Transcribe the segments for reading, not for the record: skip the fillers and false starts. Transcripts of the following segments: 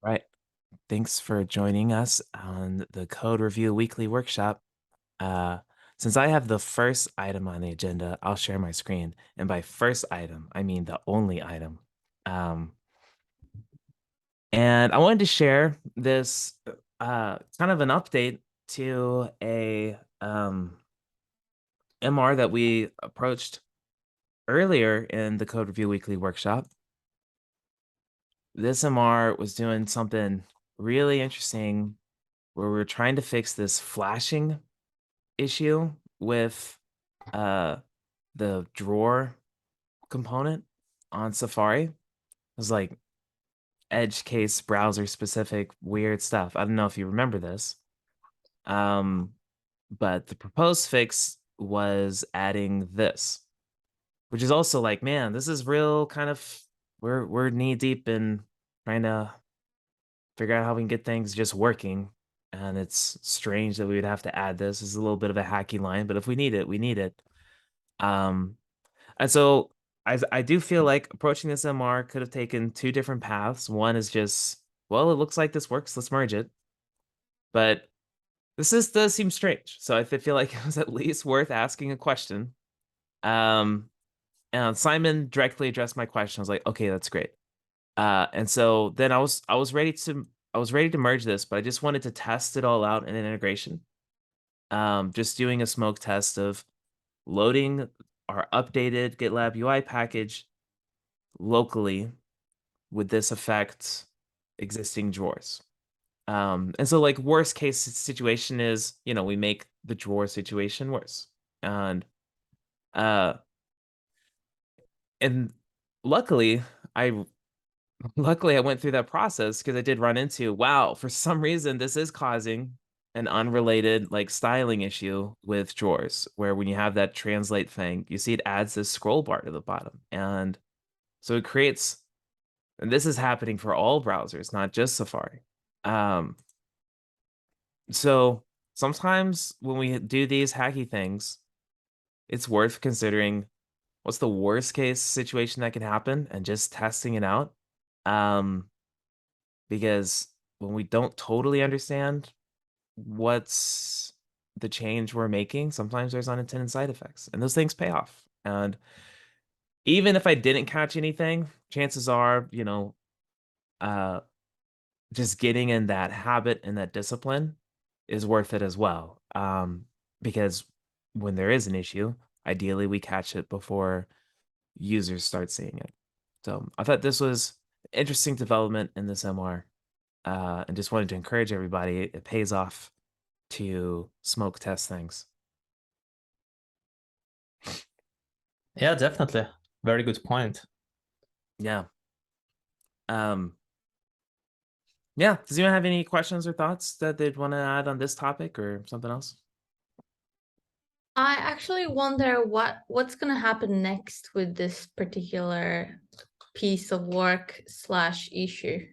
Right. Thanks for joining us on the Code Review Weekly Workshop. Uh, since I have the first item on the agenda, I'll share my screen. And by first item, I mean the only item. Um, and I wanted to share this kind of an update to a MR that we approached earlier in the Code Review Weekly Workshop. This MR was doing something really interesting where we're trying to fix this flashing issue with uh the drawer component on Safari. It was like edge case browser specific weird stuff. I don't know if you remember this. Um but the proposed fix was adding this, which is also like, man, this is real kind of we're knee deep in trying to figure out how we can get things just working. And it's strange that we would have to add this. It's a little bit of a hacky line, but if we need it, we need it. Um, and so I do feel like approaching this MR could have taken two different paths. One is just, well, it looks like this works, let's merge it. But does seem strange. So I feel like it was at least worth asking a question. Um, and Simon directly addressed my question. I was like, okay, that's great. And so then I was ready to merge this, but I just wanted to test it all out in an integration. Just doing a smoke test of loading our updated GitLab UI package locally with this affect existing drawers. And so like worst case situation is, we make the drawer situation worse. And uh and luckily I luckily I went through that process because I did run into, wow, for some reason this is causing an unrelated like styling issue with drawers where when you have that translate thing, you see it adds this scroll bar to the bottom. And so it creates, and this is happening for all browsers, not just Safari. Um, so sometimes when we do these hacky things, it's worth considering what's the worst case situation that can happen and just testing it out. Um, because when we don't totally understand what's the change we're making, sometimes there's unintended side effects and those things pay off. And even if I didn't catch anything, chances are, uh, just getting in that habit and that discipline is worth it as well. Because when there is an issue, ideally we catch it before users start seeing it. So I thought this was interesting development in this MR, and just wanted to encourage everybody. It pays off to smoke test things. Yeah, definitely. Very good point. Yeah. Um, yeah. Does anyone have any questions or thoughts that they'd want to add on this topic or something else? I actually wonder what's gonna happen next with this particular piece of work slash issue.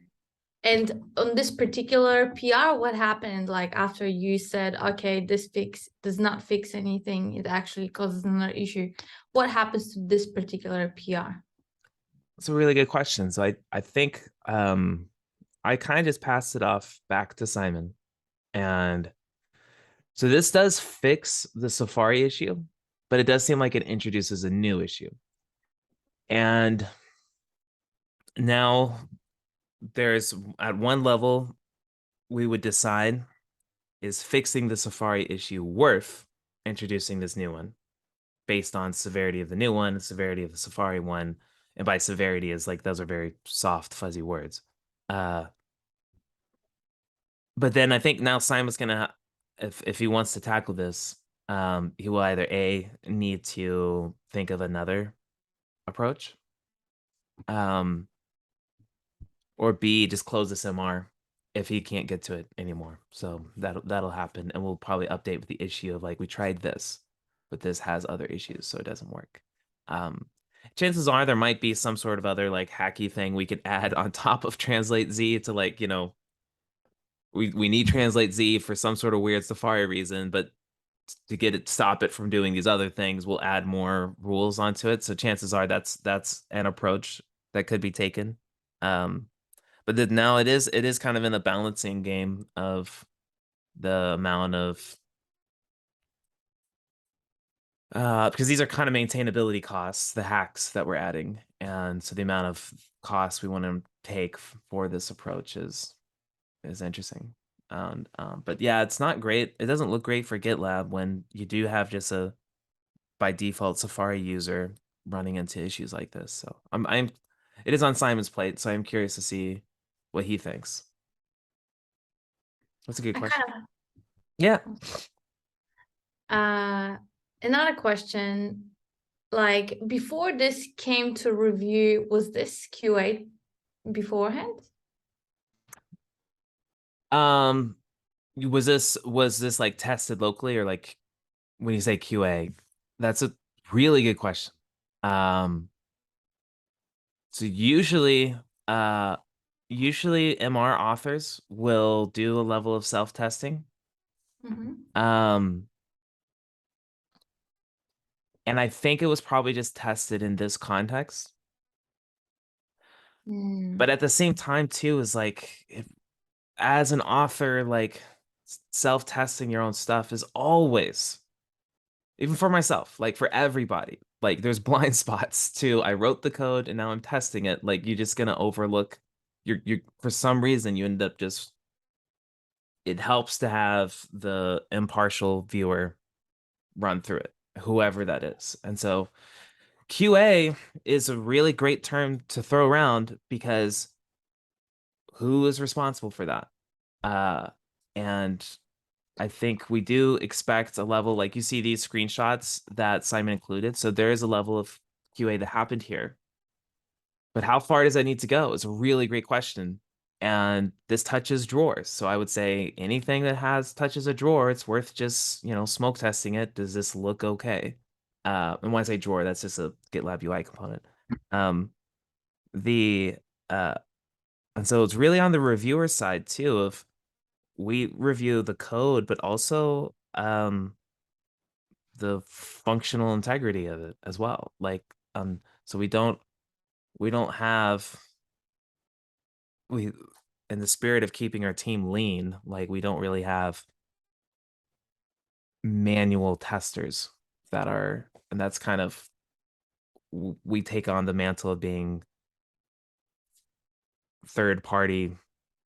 And on this particular PR, what happened like after you said, okay, this fix does not fix anything, it actually causes another issue. What happens to this particular PR? It's a really good question. So I think I kind of just passed it off back to Simon. And so this does fix the Safari issue, but it does seem like it introduces a new issue. And now there's at one level, we would decide, is fixing the Safari issue worth introducing this new one based on severity of the new one, severity of the Safari one. And by severity is like, those are very soft, fuzzy words. But then I think now Simon's gonna, if he wants to tackle this, he will either A, need to think of another approach, um, or B, just close this MR if he can't get to it anymore. So that'll happen, and we'll probably update with the issue of like, we tried this, but this has other issues, so it doesn't work. Um, chances are there might be some sort of other like hacky thing we could add on top of Translate Z to like, we need Translate Z for some sort of weird Safari reason, but to get it stop it from doing these other things, we'll add more rules onto it. So chances are that's an approach that could be taken. Um, But now it is kind of in the balancing game of the amount of because these are kind of maintainability costs, the hacks that we're adding, and so the amount of costs we want to take for this approach is interesting. But yeah, it's not great. It doesn't look great for GitLab when you do have just a by default Safari user running into issues like this. So it is on Simon's plate, so I'm curious to see what he thinks. That's a good I question. kind Yeah. of another question, like before this came to review, was this QA beforehand? Was this like tested locally, or like when you say QA? That's a really good question. So usually MR authors will do a level of self-testing. And I think it was probably just tested in this context. But at the same time too, is like as an author, like self-testing your own stuff is always, even for myself, like for everybody, like there's blind spots too. I wrote the code and now I'm testing it. Like you're just gonna overlook you're for some reason you end up just, it helps to have the impartial viewer run through it, whoever that is. And so QA is a really great term to throw around because who is responsible for that? And I think we do expect a level, like you see these screenshots that Simon included. So there is a level of QA that happened here. But how far does that need to go? It's a really great question. And this touches drawers. So I would say anything that touches a drawer, it's worth just, smoke testing it. Does this look okay? And when I say drawer, that's just a GitLab UI component. The and so it's really on the reviewer side too, of we review the code, but also the functional integrity of it as well. Like so we don't have, we, in the spirit of keeping our team lean, like we don't really have manual testers that are, and that's kind of, we take on the mantle of being third party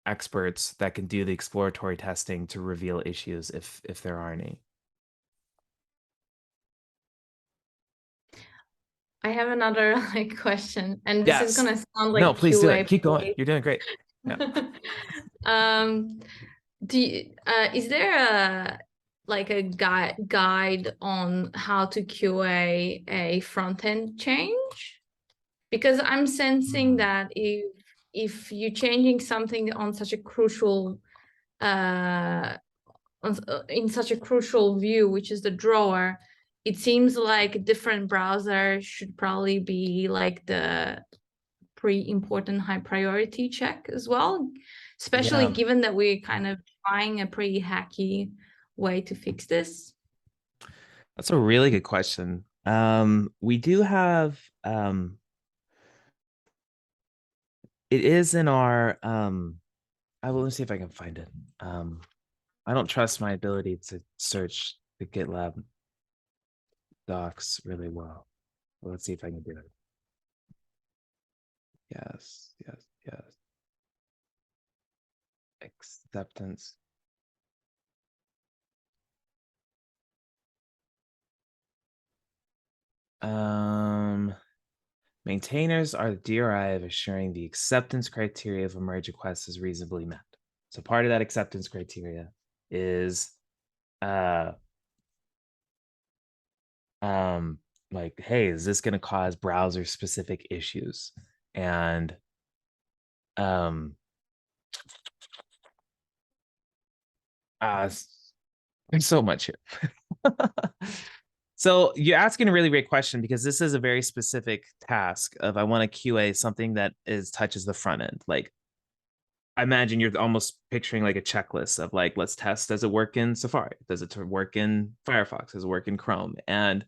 experts that can do the exploratory testing to reveal issues if there are any. I have another like question, and this is Yes. gonna sound like No, please do QA. it. Keep going. You're doing great. Yeah. Is there a like a guide on how to QA a front-end change? Because I'm sensing that if you're changing something on such a crucial in such a crucial view, which is the drawer, it seems like a different browser should probably be like the pretty important high priority check as well, especially given that we're kind of trying a pretty hacky way to fix this. That's a really good question. We do have it is in our I will, let's see if I can find it. I don't trust my ability to search the GitLab docs really well. Let's see if I can do it. Yes. Acceptance. Maintainers are the DRI of assuring the acceptance criteria of a merge request is reasonably met. So part of that acceptance criteria is like, hey, is this going to cause browser specific issues? And there's so much here. So you're asking a really great question, because this is a very specific task of, I want to QA something that touches the front end. Like, I imagine you're almost picturing like a checklist of like, let's test, does it work in Safari? Does it work in Firefox? Does it work in Chrome? And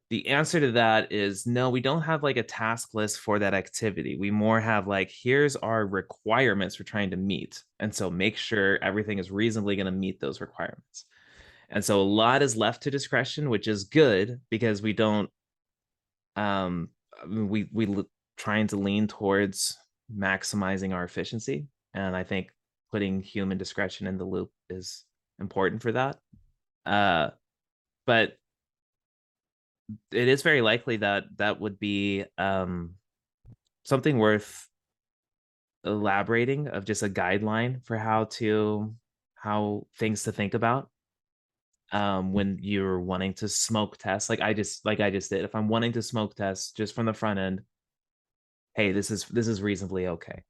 the answer to that is no, we don't have like a task list for that activity. We more have like, here's our requirements we're trying to meet. And so make sure everything is reasonably going to meet those requirements. And so a lot is left to discretion, which is good because we don't, trying to lean towards maximizing our efficiency. And I think putting human discretion in the loop is important for that. But it is very likely that that would be something worth elaborating, of just a guideline for how things to think about when you're wanting to smoke test. Like I just did. If I'm wanting to smoke test just from the front end, hey, this is reasonably okay.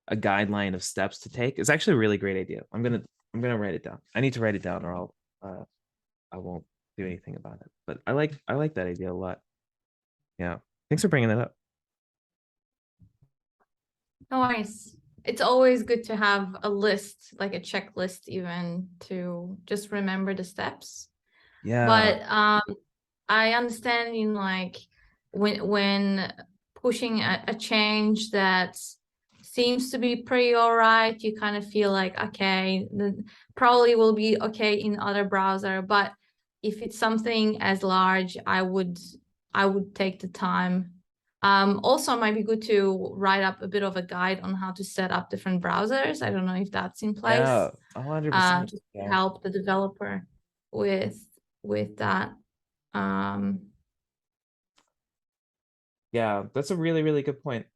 A guideline of steps to take is actually a really great idea. I'm gonna write it down. I need to write it down, or I won't do anything about it. But I like that idea a lot. Yeah, thanks for bringing that up. No worries. It's always good to have a list, like a checklist, even to just remember the steps. Yeah. But I understand in like when pushing a change that seems to be pretty all right, you kind of feel like, okay, probably will be okay in other browser. But if it's something as large, I would take the time. Also, it might be good to write up a bit of a guide on how to set up different browsers. I don't know if that's in place. Yeah, 100%. Just to help the developer with that. Yeah, that's a really, really good point.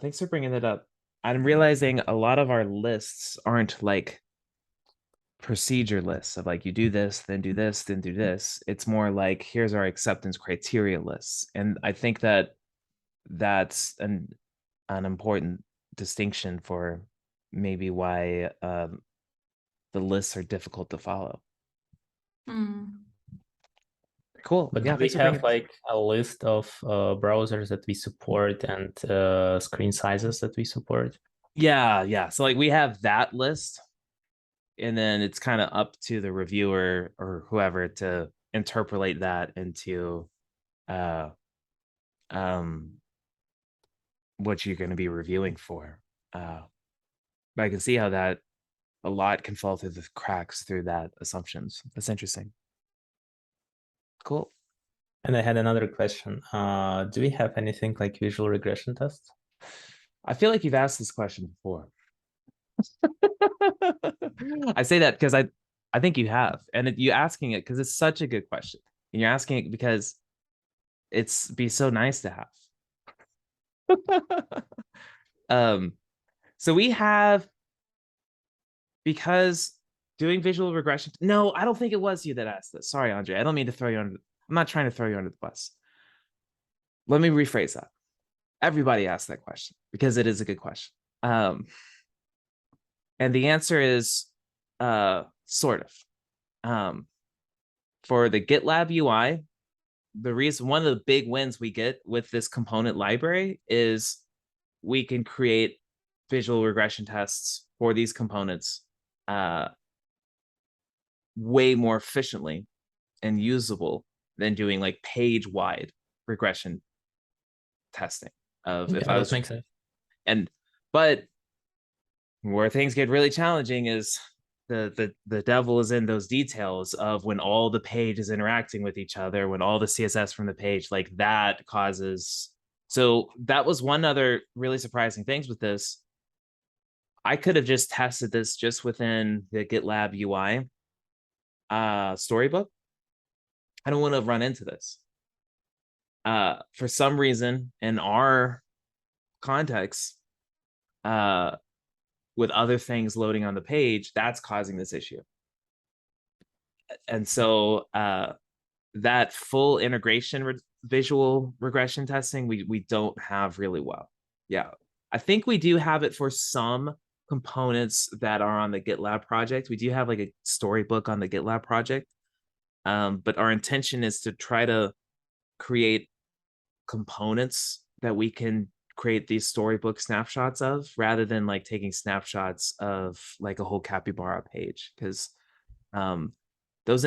Thanks for bringing that up. I'm realizing a lot of our lists aren't like procedure lists of like, you do this, then do this, then do this. It's more like, here's our acceptance criteria lists. And I think that that's an important distinction for maybe why the lists are difficult to follow. Cool. But yeah, do we have like a list of browsers that we support and screen sizes that we support? Yeah. So like we have that list, and then it's kind of up to the reviewer or whoever to interpolate that into what you're going to be reviewing for. But I can see how that a lot can fall through the cracks through that assumptions. That's interesting. Cool. And I had another question. Do we have anything like visual regression tests? I feel like you've asked this question before. I say that because I think you have, and you asking it because it's such a good question, and you're asking it because it's be so nice to have. So we have, because doing visual regression. No, I don't think it was you that asked this. Sorry, Andre. I don't mean to throw you under. I'm not trying to throw you under the bus. Let me rephrase that. Everybody asked that question because it is a good question. And the answer is sort of. For the GitLab UI, the reason, one of the big wins we get with this component library is we can create visual regression tests for these components way more efficiently and usable than doing like page-wide regression testing of if I was makes sense. But where things get really challenging is the devil is in those details of when all the page is interacting with each other, when all the CSS from the page, like that causes. So that was one other really surprising things with this. I could have just tested this just within the GitLab UI storybook. I don't want to run into this. For some reason, in our context, with other things loading on the page, that's causing this issue. And so that full integration visual regression testing, we don't have really well. Yeah, I think we do have it for some components that are on the GitLab project. We do have like a storybook on the GitLab project. But our intention is to try to create components that we can create these storybook snapshots of, rather than like taking snapshots of like a whole capybara page, because those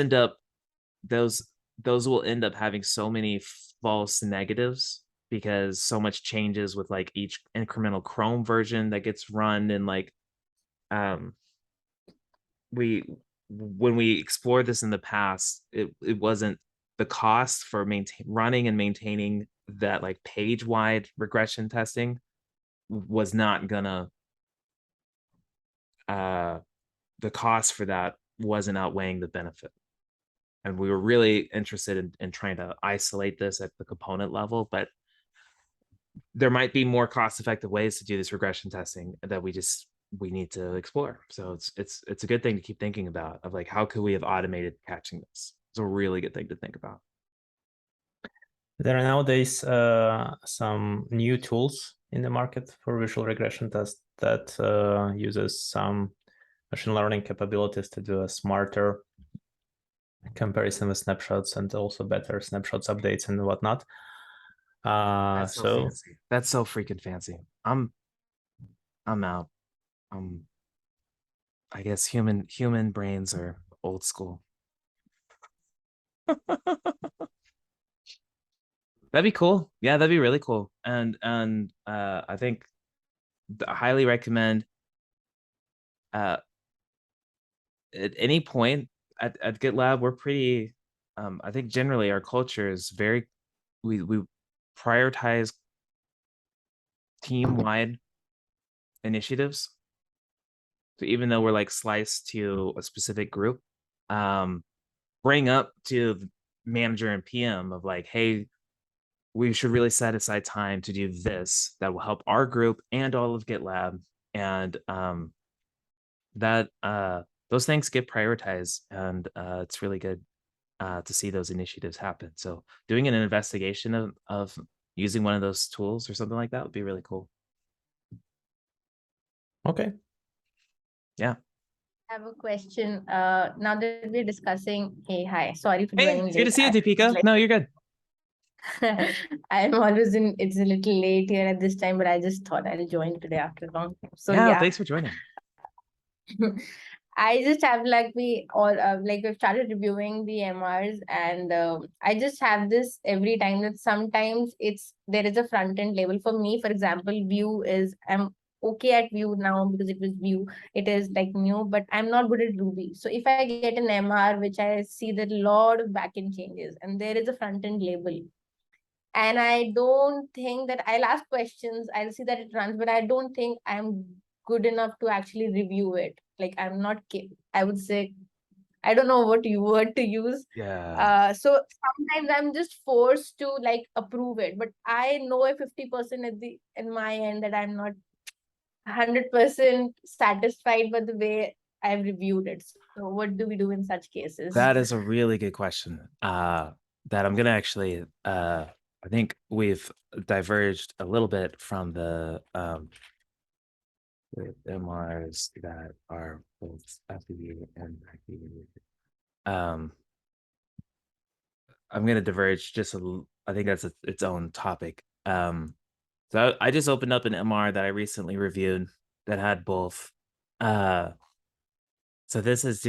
those will end up having so many false negatives because so much changes with like each incremental Chrome version that gets run, and like when we explored this in the past, it wasn't the cost for running and maintaining that like page wide regression testing was not gonna the cost for that wasn't outweighing the benefit. And we were really interested in trying to isolate this at the component level, but there might be more cost-effective ways to do this regression testing that we need to explore. So it's a good thing to keep thinking about, of like, how could we have automated catching this? It's a really good thing to think about. There are nowadays some new tools in the market for visual regression test that uses some machine learning capabilities to do a smarter comparison with snapshots and also better snapshots updates and whatnot. That's so fancy. That's so freaking fancy. I'm out. I guess human brains are old school. That'd be cool. Yeah, that'd be really cool. And I think I highly recommend at any point at GitLab, we're pretty I think generally our culture is very we prioritize team-wide initiatives. So even though we're like sliced to a specific group, bring up to the manager and PM of like, hey, we should really set aside time to do this that will help our group and all of GitLab. And that those things get prioritized, and it's really good to see those initiatives happen. So doing an investigation of using one of those tools or something like that would be really cool. Okay. Yeah. I have a question. Now that we're discussing, hi, sorry for Hey, joining it's good to late. see you, Deepika. No, you're good. I'm always it's a little late here at this time, but I just thought I'll join today after long time. So Yeah, yeah. thanks for joining. I just have like we've started reviewing the MRs, and I just have this every time that sometimes there is a front end label for me. For example, Vue is I'm okay at Vue now because it was Vue. It is like new, but I'm not good at Ruby. So if I get an MR, which I see that a lot of backend changes, and there is a front end label, and I don't think that I'll ask questions, I'll see that it runs, but I don't think I'm good enough to actually review it. Like I'm not, I would say, I don't know what word to use. Yeah. So sometimes I'm just forced to like approve it, but I know a 50% in my end that I'm not 100% satisfied with the way I've reviewed it. So what do we do in such cases? That is a really good question. That I'm gonna actually I think we've diverged a little bit from the with MRs that are both FDU and IPU. I'm gonna diverge just I think that's its own topic. So I just opened up an MR that I recently reviewed that had both. So this is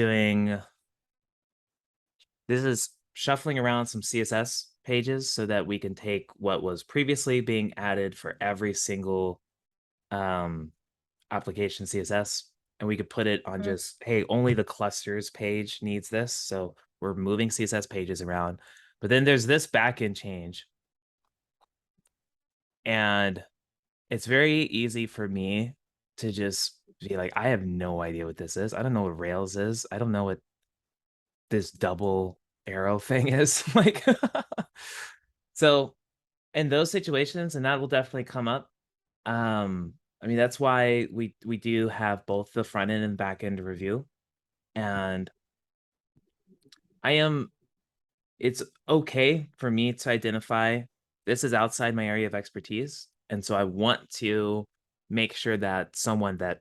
shuffling around some CSS pages so that we can take what was previously being added for every single application CSS, and we could put it on just, hey, only the clusters page needs this. So we're moving CSS pages around. But then there's this backend change. And it's very easy for me to just be like, I have no idea what this is. I don't know what Rails is. I don't know what this double arrow thing is. Like, so in those situations, and that will definitely come up. I mean, that's why we do have both the front end and back end review. And it's okay for me to identify this is outside my area of expertise. And so I want to make sure that someone that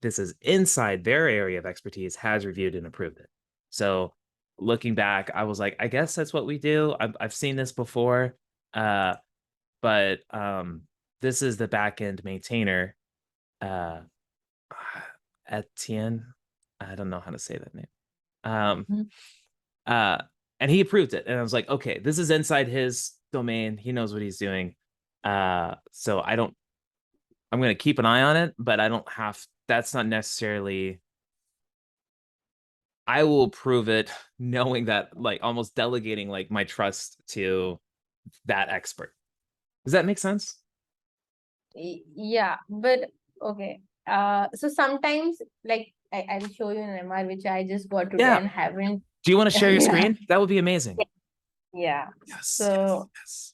this is inside their area of expertise has reviewed and approved it. So looking back, I was like, I guess that's what we do. I've seen this before. But this is the backend maintainer, Etienne. I don't know how to say that name. and he approved it. And I was like, okay, this is inside his domain. He knows what he's doing. So I'm going to keep an eye on it, but I don't have, that's not necessarily, I will approve it knowing that, like, almost delegating like my trust to that expert. Does that make sense? Yeah, but okay. So sometimes, like, I'll show you an MR which I just got today Yeah. and haven't. Do you want to share your Yeah. screen? That would be amazing. Yeah. Yes. So, yes.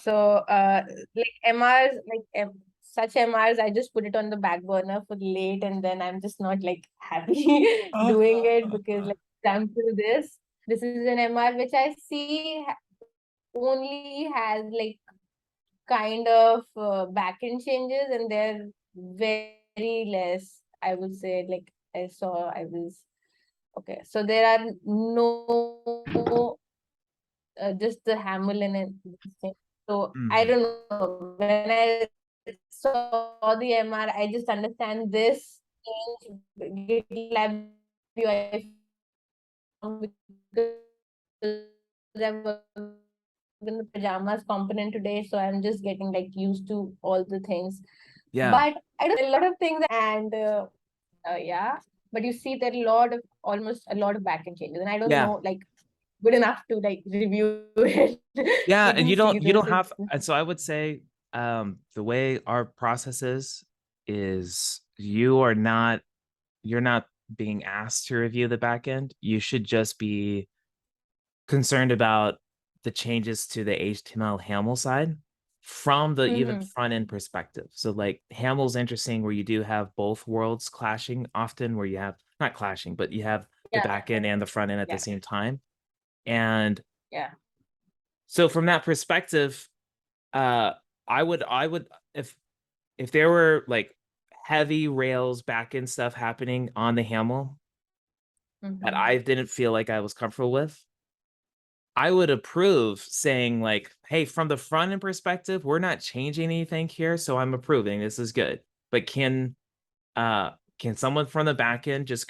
so like MRs, like such MRs, I just put it on the back burner for late, and then I'm just not like happy doing it because, like, example, this is an MR which I see only has like kind of backend changes, and they're very less, I would say. Like, I was okay. So there are no just the Hamlin and this thing. So I don't know. When I saw the MR, I just understand this change GitLab UI because I've worked in the pajamas component today, so I'm just getting like used to all the things. Yeah. But I don't know a lot of things, and yeah. But you see that almost a lot of backend changes, and I don't know, like, good enough to like review it. Yeah, I and do you see don't this. have, and so I would say the way our process is you're not being asked to review the backend. You should just be concerned about the changes to the HTML HAML side from the even front end perspective. So like HAML's interesting where you do have both worlds clashing often, where you have not clashing, but you have the back end and the front end at the same time. And Yeah. so from that perspective, I would if there were like heavy Rails backend stuff happening on the HAML that I didn't feel like I was comfortable with, I would approve saying like, hey, from the front end perspective, we're not changing anything here, so I'm approving. This is good. But can someone from the back end just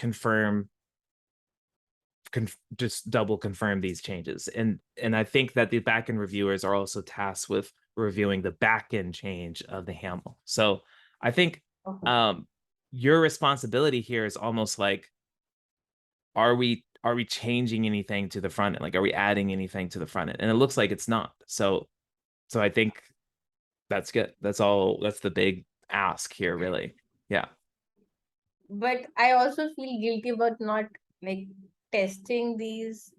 just double confirm these changes? And I think that the backend reviewers are also tasked with reviewing the backend change of the HAML. So I think your responsibility here is almost like, are we changing anything to the front end? Like, are we adding anything to the front end? And it looks like it's not. So I think that's good. That's the big ask here, really. Yeah. But I also feel guilty about not like testing these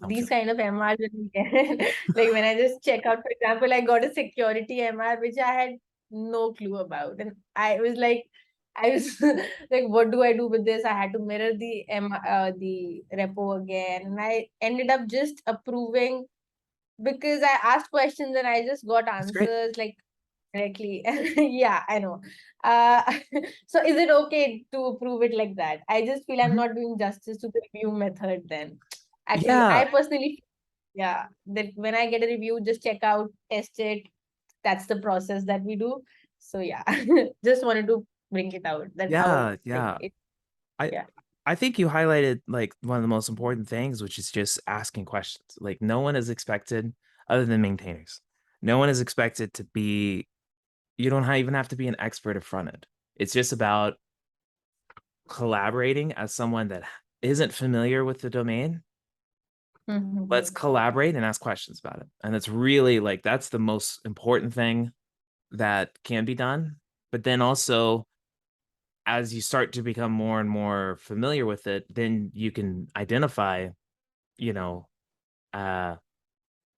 these kind of MRs when we get like when I just check out, for example, I got a security MR which I had no clue about, and I was like like, what do I do with this? I had to mirror the repo again, and I ended up just approving because I asked questions and I just got answers like directly. Yeah, I know. So is it okay to approve it like that? I just feel I'm not doing justice to the review method then. Actually, I personally, yeah, that when I get a review, just check out, test it. That's the process that we do. So yeah, just wanted to bring it out. That's how I think you highlighted like one of the most important things, which is just asking questions. Like, no one is expected, other than maintainers, no one is expected to be, you don't even have to be an expert at front end. It's just about collaborating as someone that isn't familiar with the domain. Let's collaborate and ask questions about it. And it's really like, that's the most important thing that can be done. But then also, as you start to become more and more familiar with it, then you can identify, you know,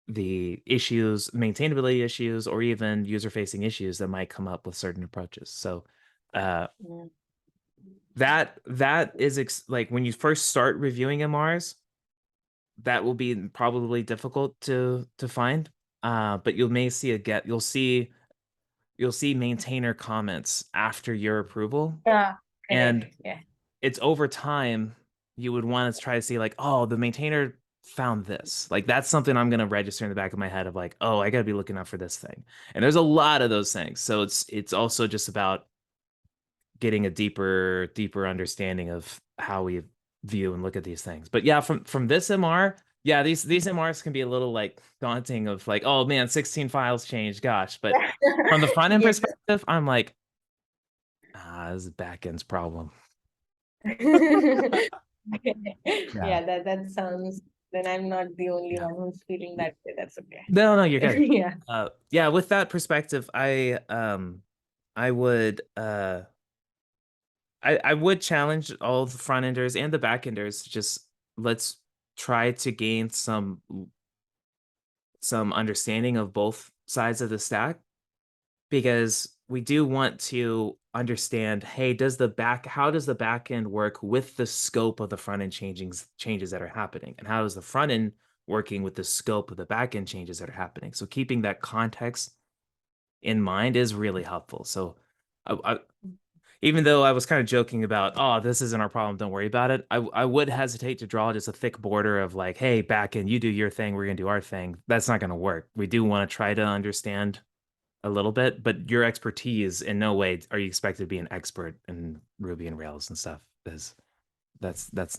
the issues, maintainability issues, or even user-facing issues that might come up with certain approaches. So that is like when you first start reviewing MRs, that will be probably difficult to find. But you'll see maintainer comments after your approval. Yeah. And yeah. It's over time you would want to try to see like, oh, the maintainer found this. Like, that's something I'm going to register in the back of my head of like, oh, I got to be looking out for this thing. And there's a lot of those things. So it's also just about getting a deeper understanding of how we view and look at these things. But yeah, from this MR, yeah, these MRs can be a little like daunting of like, oh man, 16 files changed, gosh. But from the front end Yes. perspective, I'm like, this is backend's problem. Yeah, that sounds, then I'm not the only one who's feeling that way. That's okay. No, you're good. Yeah. Yeah, with that perspective, I would I would challenge all the front enders and the back enders. Just let's try to gain some understanding of both sides of the stack, because we do want to understand, hey, how does the back end work with the scope of the front end changes that are happening, and how is the front end working with the scope of the back end changes that are happening. So keeping that context in mind is really helpful. So even though I was kind of joking about, oh, this isn't our problem, don't worry about it, I would hesitate to draw just a thick border of like, hey, backend, you do your thing, we're gonna do our thing. That's not gonna work. We do want to try to understand a little bit, but your expertise, in no way are you expected to be an expert in Ruby and Rails and stuff. That's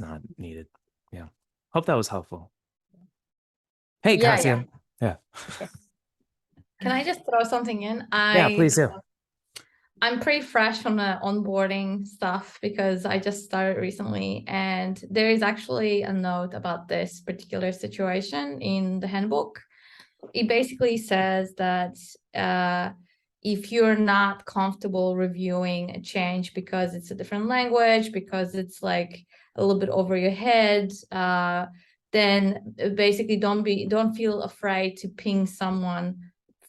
not needed. Yeah. Hope that was helpful. Hey, Yeah, Cassia. Yeah. Can I just throw something in? Yeah, please do. I'm pretty fresh on the onboarding stuff because I just started recently, and there is actually a note about this particular situation in the handbook. It basically says that if you're not comfortable reviewing a change because it's a different language, because it's like a little bit over your head, then basically don't feel afraid to ping someone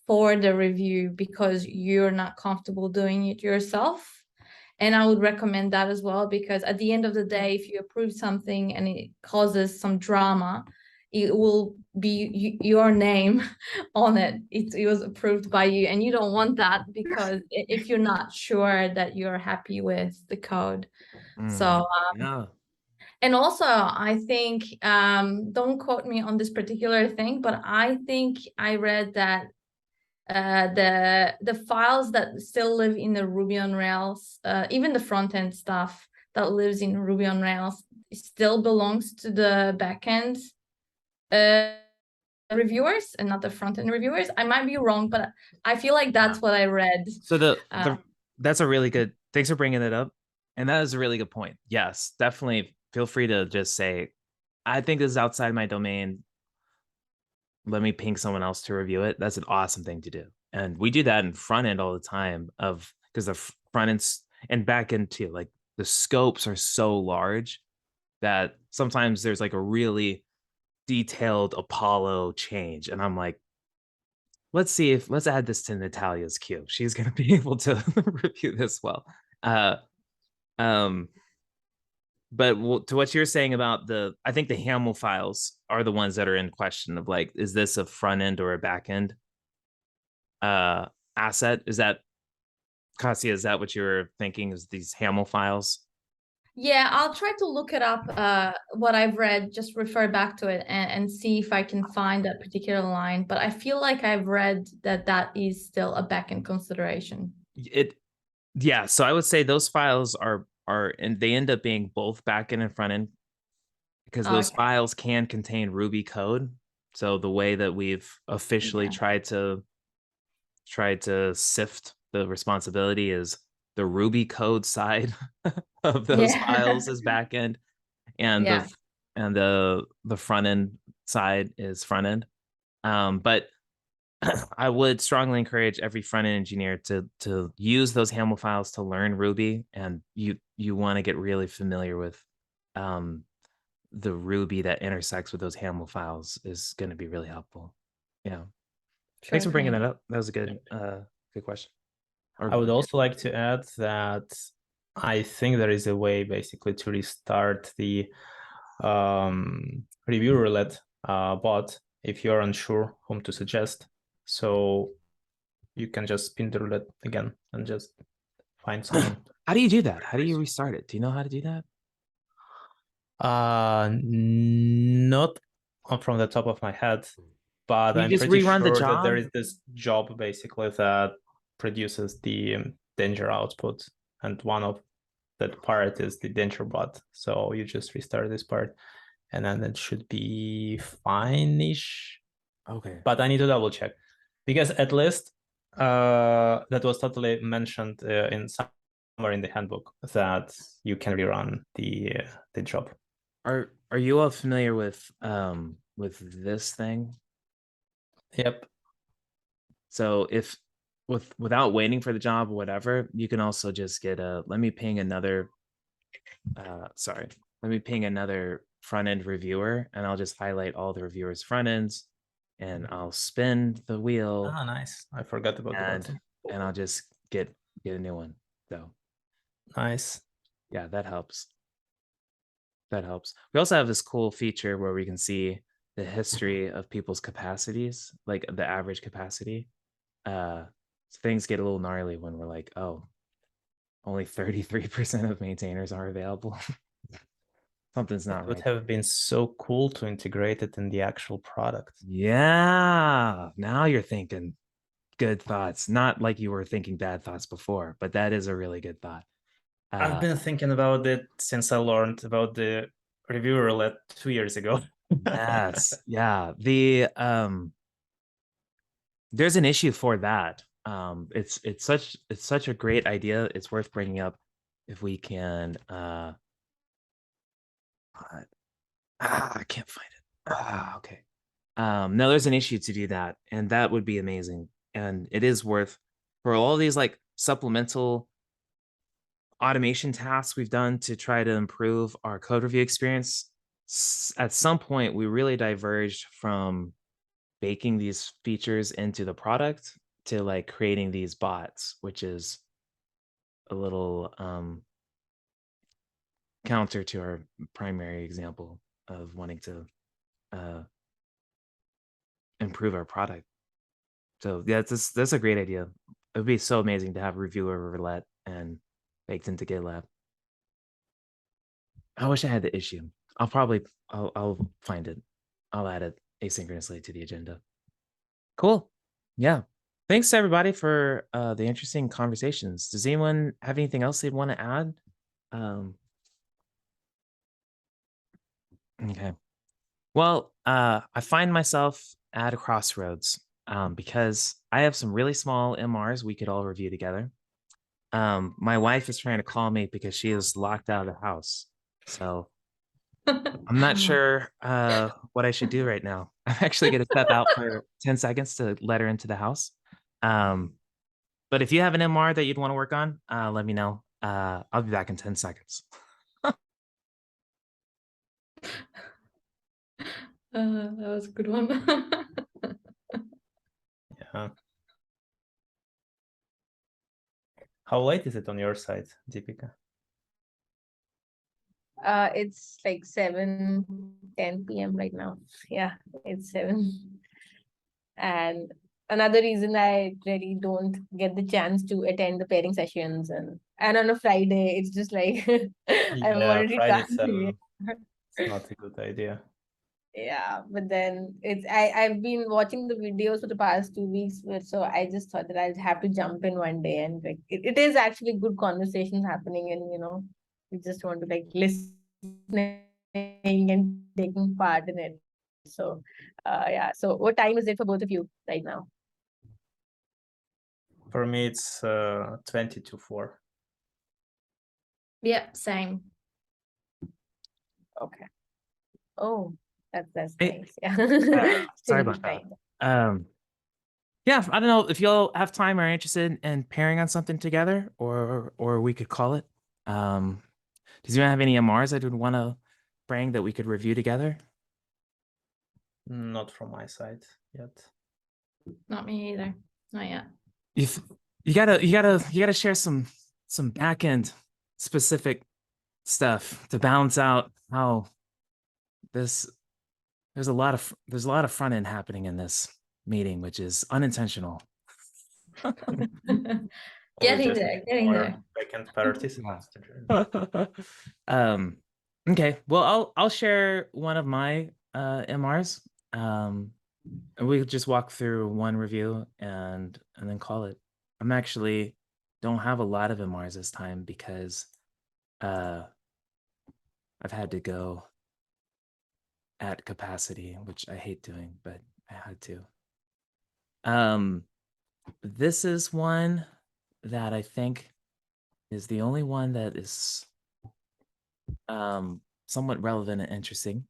for the review because you're not comfortable doing it yourself. And I would recommend that as well, because at the end of the day, if you approve something and it causes some drama, it will be your name on it. It was approved by you, and you don't want that, because if you're not sure that you're happy with the code. So yeah. and also, I think, don't quote me on this particular thing, but I think I read that the files that still live in the Ruby on Rails, even the front end stuff that lives in Ruby on Rails, still belongs to the backend reviewers and not the front end reviewers. I might be wrong, but I feel like that's what I read. So that's a really good, thanks for bringing it up. And that is a really good point. Yes, definitely feel free to just say, I think this is outside my domain. Let me ping someone else to review it. That's an awesome thing to do. And we do that in front end all the time, because the front ends and back end too, like the scopes are so large that sometimes there's like a really detailed Apollo change. And I'm like, let's add this to Natalia's queue. She's going to be able to review this well. But to what you're saying about I think the YAML files are the ones that are in question of like, is this a front end or a back end asset? Is that, Cassia, is that what you're thinking, is these YAML files? Yeah, I'll try to look it up, what I've read, just refer back to it and see if I can find that particular line. But I feel like I've read that is still a backend consideration. Yeah, so I would say those files are and they end up being both backend and front end, because those files can contain Ruby code. So the way that we've officially tried to sift the responsibility is the Ruby code side of those files is backend, and the front end side is front end. But I would strongly encourage every front end engineer to use those YAML files to learn Ruby, and you want to get really familiar with the Ruby that intersects with those YAML files is going to be really helpful. Yeah. Thanks for bringing that up. That was a good question. I would also like to add that I think there is a way basically to restart the review roulette bot if you're unsure whom to suggest. So you can just spin the roulette again and just find someone. How do you do that? How do you restart it? Do you know how to do that? Not from the top of my head, but I'm pretty sure that there is this job basically that produces the danger output, and one of that part is the denture bot. So you just restart this part, and then it should be fine-ish. Okay. But I need to double check, because at least that was totally mentioned in somewhere in the handbook that you can rerun the job. Are you all familiar with this thing? Yep. So if without waiting for the job or whatever, you can also just get let me ping another front end reviewer, and I'll just highlight all the reviewers' front ends, and I'll spin the wheel. Ah, nice. I forgot about the button. And I'll just get a new one. So Nice. yeah, that helps. That helps. We also have this cool feature where we can see the history of people's capacities, like the average capacity. So things get a little gnarly when we're like, oh, only 33% of maintainers are available. Something's not It would right. have been so cool to integrate it in the actual product. Yeah. Now you're thinking good thoughts. Not like you were thinking bad thoughts before, but that is a really good thought. I've been thinking about it since I learned about the review roulette 2 years ago. Yes. Yeah. There's an issue for that. It's such a great idea. It's worth bringing up if we can. I can't find it. Okay. No, there's an issue to do that, and that would be amazing. And it is worth for all these like supplemental automation tasks we've done to try to improve our code review experience. At some point, we really diverged from baking these features into the product to like creating these bots, which is a little counter to our primary example of wanting to improve our product. So yeah, that's a great idea. It would be so amazing to have reviewer roulette and baked into GitLab. I wish I had the issue. I'll find it. I'll add it asynchronously to the agenda. Cool. Yeah. Thanks everybody for the interesting conversations. Does anyone have anything else they'd want to add? Okay. Well, I find myself at a crossroads because I have some really small MRs we could all review together. My wife is trying to call me because she is locked out of the house. So I'm not sure what I should do right now. I'm actually going to step out for 10 seconds to let her into the house. But if you have an MR that you'd want to work on, let me know. I'll be back in 10 seconds. That was a good one. Yeah. How late is it on your side, Deepika? It's like 7:10 p.m. right now. Yeah, it's 7. And another reason I really don't get the chance to attend the pairing sessions, and on a Friday, it's just like I'm Yeah, already Friday tired. 7. It's not a good idea. Yeah, but then I've been watching the videos for the past 2 weeks, so I just thought that I'd have to jump in one day, and like it is actually good conversations happening, and we just want to like listening and taking part in it. So yeah. So what time is it for both of you right now? For me, it's 20 to 4. Yeah, same. Okay. Oh, that's Hey, nice. Yeah. sorry Still about good that. time. Yeah, I don't know if y'all have time or are interested in pairing on something together, or we could call it. Does anyone have any MRs that would want to bring that we could review together? Not from my side yet. Not me either. Not yet. You gotta share some backend specific stuff to balance out how there's a lot of front end happening in this meeting, which is unintentional. Getting there. Backend parties. Okay. Well, I'll share one of my MRs. And we could just walk through one review and then call it. I'm actually don't have a lot of MRs this time because I've had to go at capacity, which I hate doing, but I had to. This is one that I think is the only one that is somewhat relevant and interesting.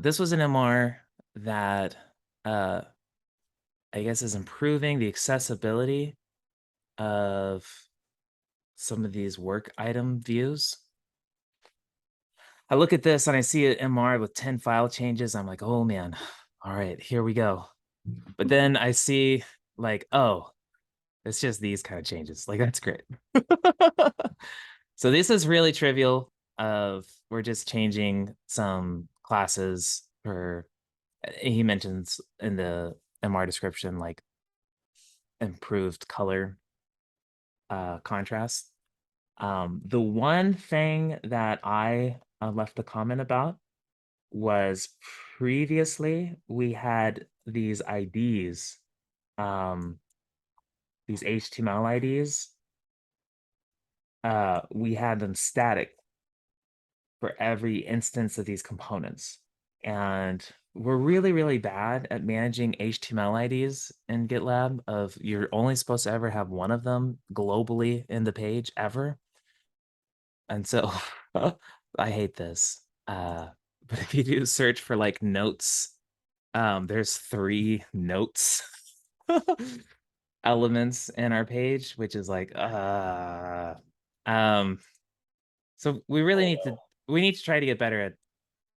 This was an MR that I guess is improving the accessibility of some of these work item views. I look at this and I see an MR with 10 file changes. I'm like, oh man, all right, here we go. But then I see like, oh, it's just these kind of changes. Like, that's great. So this is really trivial. We're just changing some classes for, he mentions in the MR description, like improved color contrast. The one thing that I left a comment about was previously we had these IDs, these HTML IDs. We had them static for every instance of these components. And we're really, really bad at managing HTML IDs in GitLab of you're only supposed to ever have one of them globally in the page ever. And so I hate this. But if you do search for like notes, there's 3 notes elements in our page, which is like, so we really need to try to get better at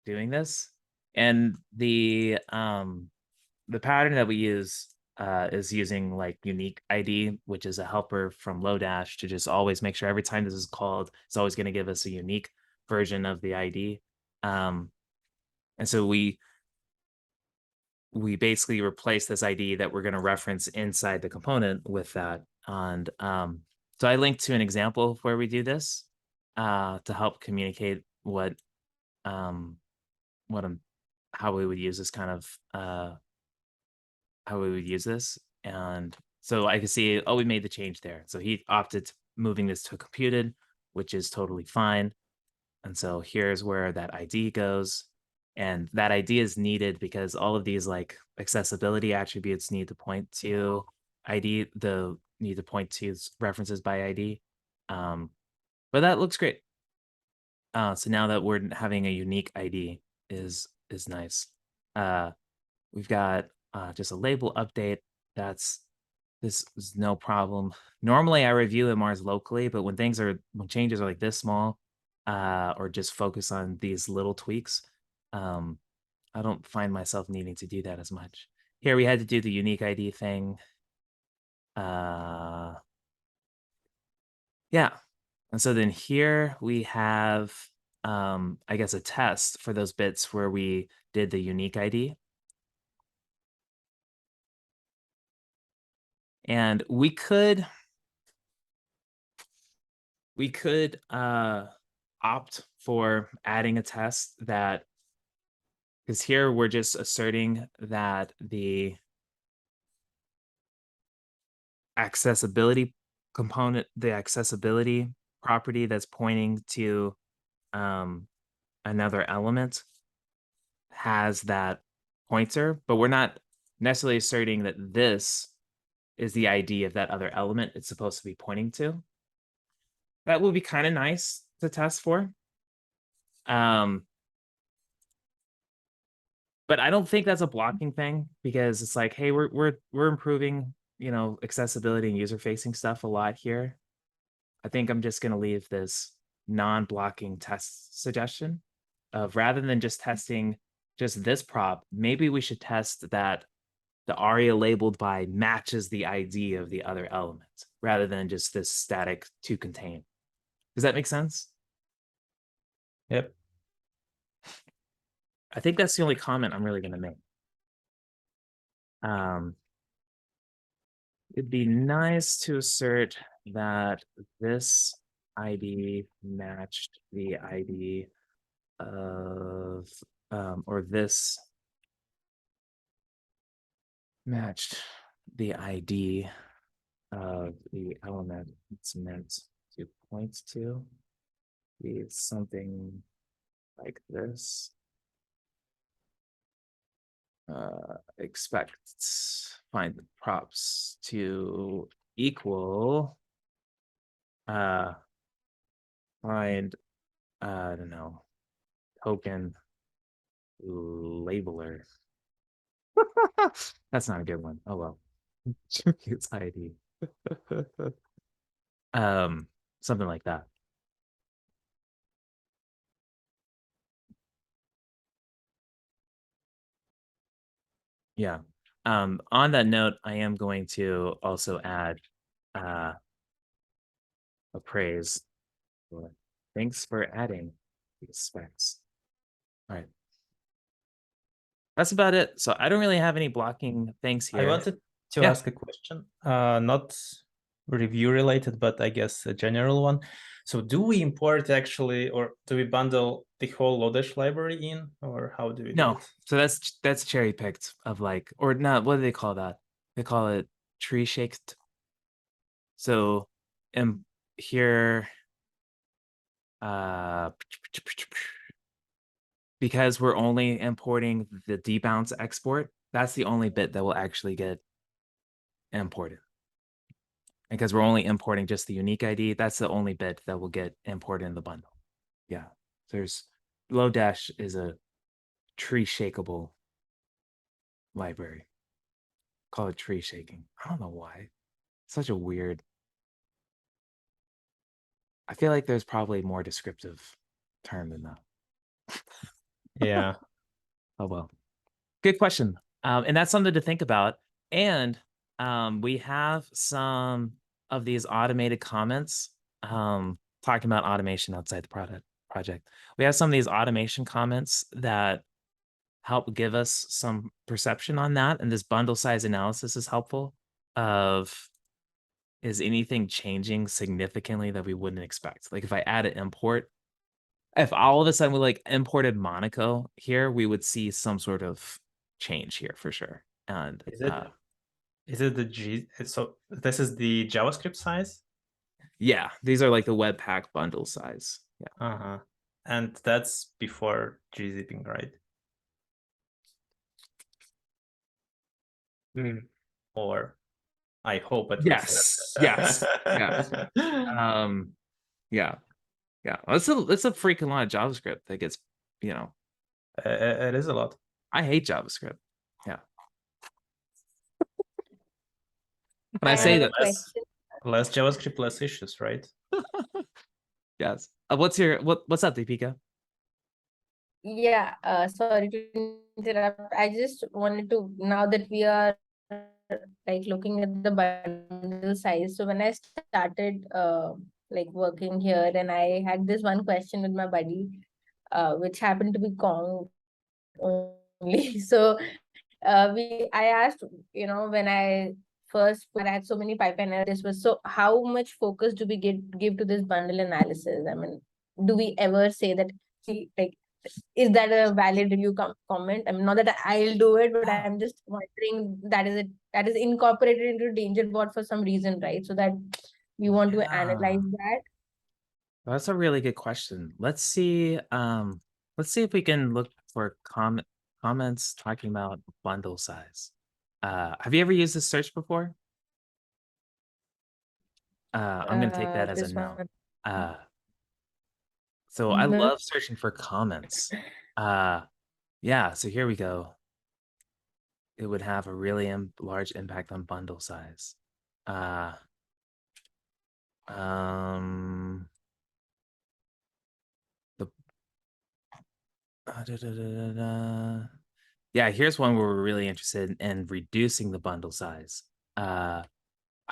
doing this. And the pattern that we use is using like unique ID, which is a helper from Lodash to just always make sure every time this is called, it's always going to give us a unique version of the ID. And so we basically replace this ID that we're going to reference inside the component with that. And so I linked to an example of where we do this to help communicate how we would use this kind of how we would use this. And so I could see, oh, we made the change there. So he opted to moving this to computed, which is totally fine. And so here's where that ID goes. And that ID is needed because all of these like accessibility attributes need to point to ID, need to point to references by ID. But that looks great. So now that we're having a unique ID is nice. We've got just a label update. This is no problem. Normally I review MRs locally, but when changes are like this small, or just focus on these little tweaks, I don't find myself needing to do that as much. Here we had to do the unique ID thing. Yeah. And so then here we have, I guess, a test for those bits where we did the unique ID. And we could opt for adding a test that, because here we're just asserting that the accessibility component, the accessibility property that's pointing to another element has that pointer, but we're not necessarily asserting that this is the ID of that other element it's supposed to be pointing to. That would be kind of nice to test for. But I don't think that's a blocking thing, because it's like, hey, we're improving, accessibility and user-facing stuff a lot here. I think I'm just going to leave this non-blocking test suggestion of, rather than just testing just this prop, maybe we should test that the ARIA labeled by matches the ID of the other element, rather than just this static to contain. Does that make sense? Yep. I think that's the only comment I'm really going to make. It'd be nice to assert that this ID matched the ID of, or this matched the ID of the element it's meant 2 points to be something like this. Expect find the props to equal find I don't know, token labeler. That's not a good one. Oh well. It's ID. Something like that. Yeah. On that note, I am going to also add a praise. Thanks for adding these specs. All right. That's about it. So I don't really have any blocking things here. I wanted to Yeah. ask a question, not review related, but I guess a general one. So do we import actually, or do we bundle the whole Lodash library in, or how do we do No, it? so that's cherry picked of like, or not, what do they call that? They call it tree shaked. So here, because we're only importing the debounce export, that's the only bit that will actually get imported. And because we're only importing just the unique ID, that's the only bit that will get imported in the bundle. Yeah, there's Lodash is a tree shakeable library. Call it tree shaking. I don't know why. Such a weird. I feel like there's probably more descriptive term than that. Yeah. Oh well. Good question. And that's something to think about. And we have some of these automated comments talking about automation outside the project. We have some of these automation comments that help give us some perception on that. And this bundle size analysis is helpful of, is anything changing significantly that we wouldn't expect? Like if I add an import, if all of a sudden we like imported Monaco here, we would see some sort of change here for sure. And is it the G? So this is the JavaScript size? yeah, these are like the Webpack bundle size. Yeah. And that's before gzipping, right? Or I hope at Yes. least. Yes. Yeah. It's a freaking lot of JavaScript that gets, it is a lot. I hate JavaScript. Yeah. When I I say have a that, question. Less JavaScript, less issues, right? yes. What's up, Deepika? Yeah, sorry to interrupt. I just wanted to, now that we are like looking at the bundle size. So when I started like working here, and I had this one question with my buddy, which happened to be Kong only. So I asked, when I first I had so many pipeline errors, this was, so how much focus do we give to this bundle analysis? I mean, do we ever say that, like, is that a valid review comment? I mean, not that I'll do it, but I'm just wondering, that is incorporated into DangerBot for some reason, right? So that we want to analyze that. That's a really good question. Let's see if we can look for comments talking about bundle size. Have you ever used this search before? I'm gonna take that as a This no. one. So I love searching for comments. Yeah, so here we go. It would have a really large impact on bundle size. Yeah, here's one where we're really interested in reducing the bundle size. I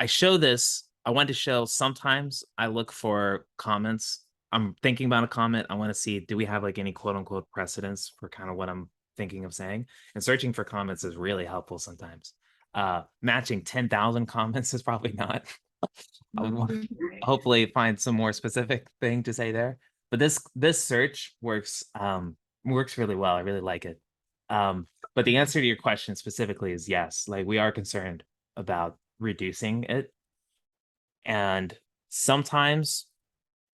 show this. I want to show sometimes I look for comments. I'm thinking about a comment. I want to see, do we have like any quote unquote precedence for kind of what I'm thinking of saying? And searching for comments is really helpful sometimes. Matching 10,000 comments is probably not. I'll hopefully find some more specific thing to say there. But this search works really well. I really like it. But the answer to your question specifically is yes. Like we are concerned about reducing it. And sometimes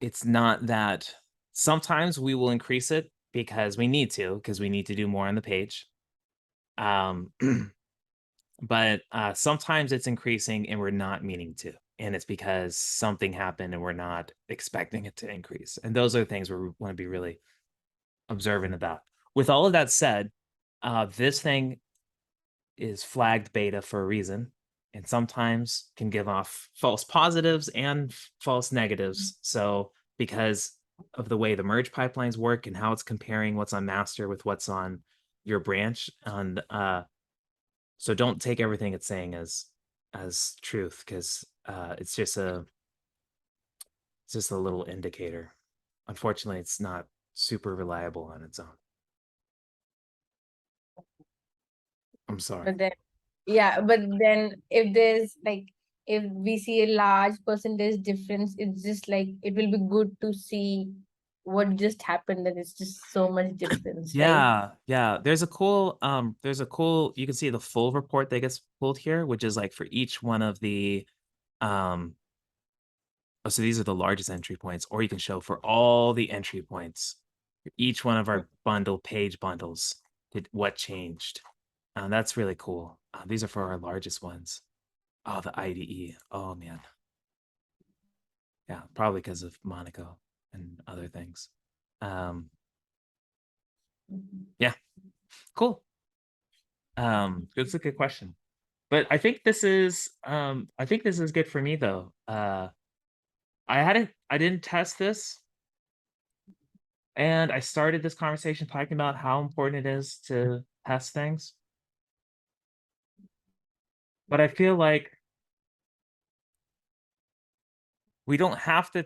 it's not that sometimes we will increase it because we need to do more on the page. But sometimes it's increasing and we're not meaning to. And it's because something happened and we're not expecting it to increase. And those are the things we want to be really observant about. With all of that said, this thing is flagged beta for a reason, and sometimes can give off false positives and false negatives. So because of the way the merge pipelines work and how it's comparing what's on master with what's on your branch, and so don't take everything it's saying as truth, because it's just a little indicator. Unfortunately, it's not super reliable on its own. I'm sorry. But then, yeah, but then if there's like, if we see a large percentage difference, it's just like, it will be good to see what just happened, that it's just so much difference, right? Yeah. There's a cool, you can see the full report that gets pulled here, which is like for each one of the, oh, so these are the largest entry points, or you can show for all the entry points, for each one of our page bundles, what changed. That's really cool. These are for our largest ones. Oh, the IDE. Oh man. Yeah, probably because of Monaco and other things. Yeah, cool. It's a good question. But I think this is good for me though. I didn't test this, and I started this conversation talking about how important it is to test things. But I feel like we don't have to,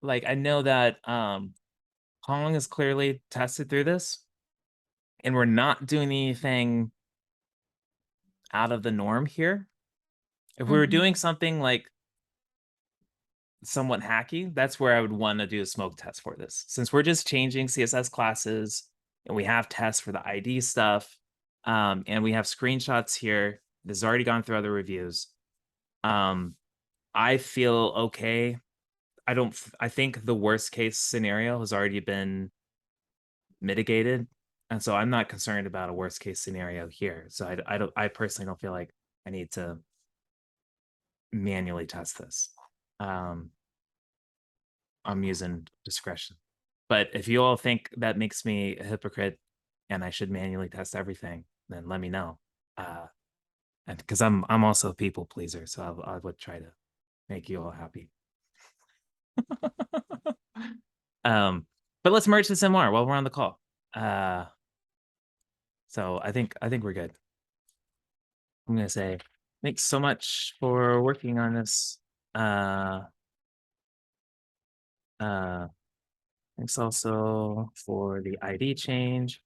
like, I know that Hong is clearly tested through this, and we're not doing anything out of the norm here. If we were doing something like somewhat hacky, that's where I would want to do a smoke test for this. Since we're just changing CSS classes and we have tests for the ID stuff, and we have screenshots here. This has already gone through other reviews. I feel okay. I think the worst case scenario has already been mitigated. And so I'm not concerned about a worst case scenario here. So I personally don't feel like I need to manually test this. I'm using discretion. But if you all think that makes me a hypocrite and I should manually test everything, then let me know. And because I'm also a people pleaser, so I would try to make you all happy. But let's merge this in more while we're on the call. So I think we're good. I'm gonna say thanks so much for working on this. Thanks also for the ID change.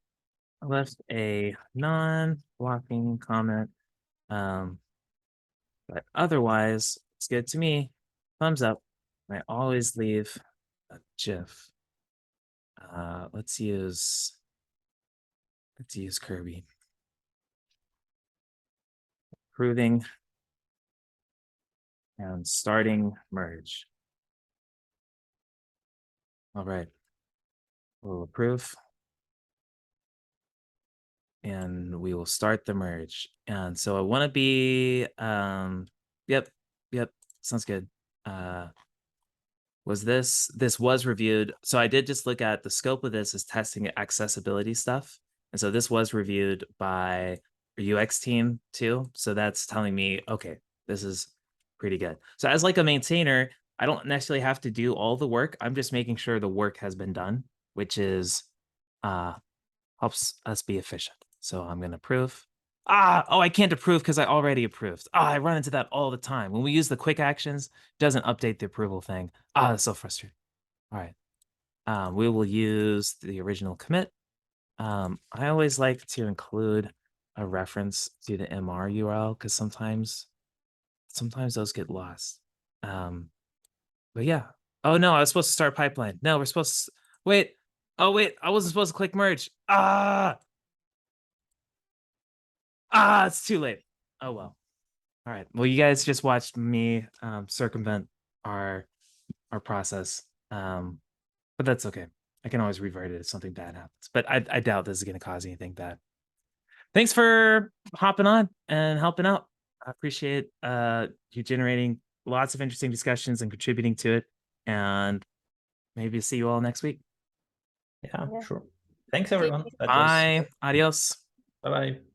I left a non-blocking comment. But otherwise, it's good to me. Thumbs up. I always leave a GIF. Let's use Kirby. Approving and starting merge. All right. We'll approve. And we will start the merge. And so I want to be, yep, sounds good. This was reviewed. So I did just look at the scope of this as testing accessibility stuff. And so this was reviewed by our UX team too. So that's telling me, okay, this is pretty good. So as like a maintainer, I don't necessarily have to do all the work. I'm just making sure the work has been done, which is helps us be efficient. So I'm going to approve. I can't approve because I already approved. I run into that all the time. When we use the quick actions, it doesn't update the approval thing. That's so frustrating. All right. We will use the original commit. I always like to include a reference to the MR URL because sometimes those get lost. But yeah. Oh no, I was supposed to start pipeline. No, we're supposed to wait. Oh wait, I wasn't supposed to click merge. It's too late. Oh well. All right. Well, you guys just watched me circumvent our process. But that's okay. I can always rewrite it if something bad happens. But I doubt this is going to cause anything bad. Thanks for hopping on and helping out. I appreciate you generating lots of interesting discussions and contributing to it. And maybe see you all next week. Yeah, Yeah. sure. Thanks everyone. Bye. Adios. Bye-bye.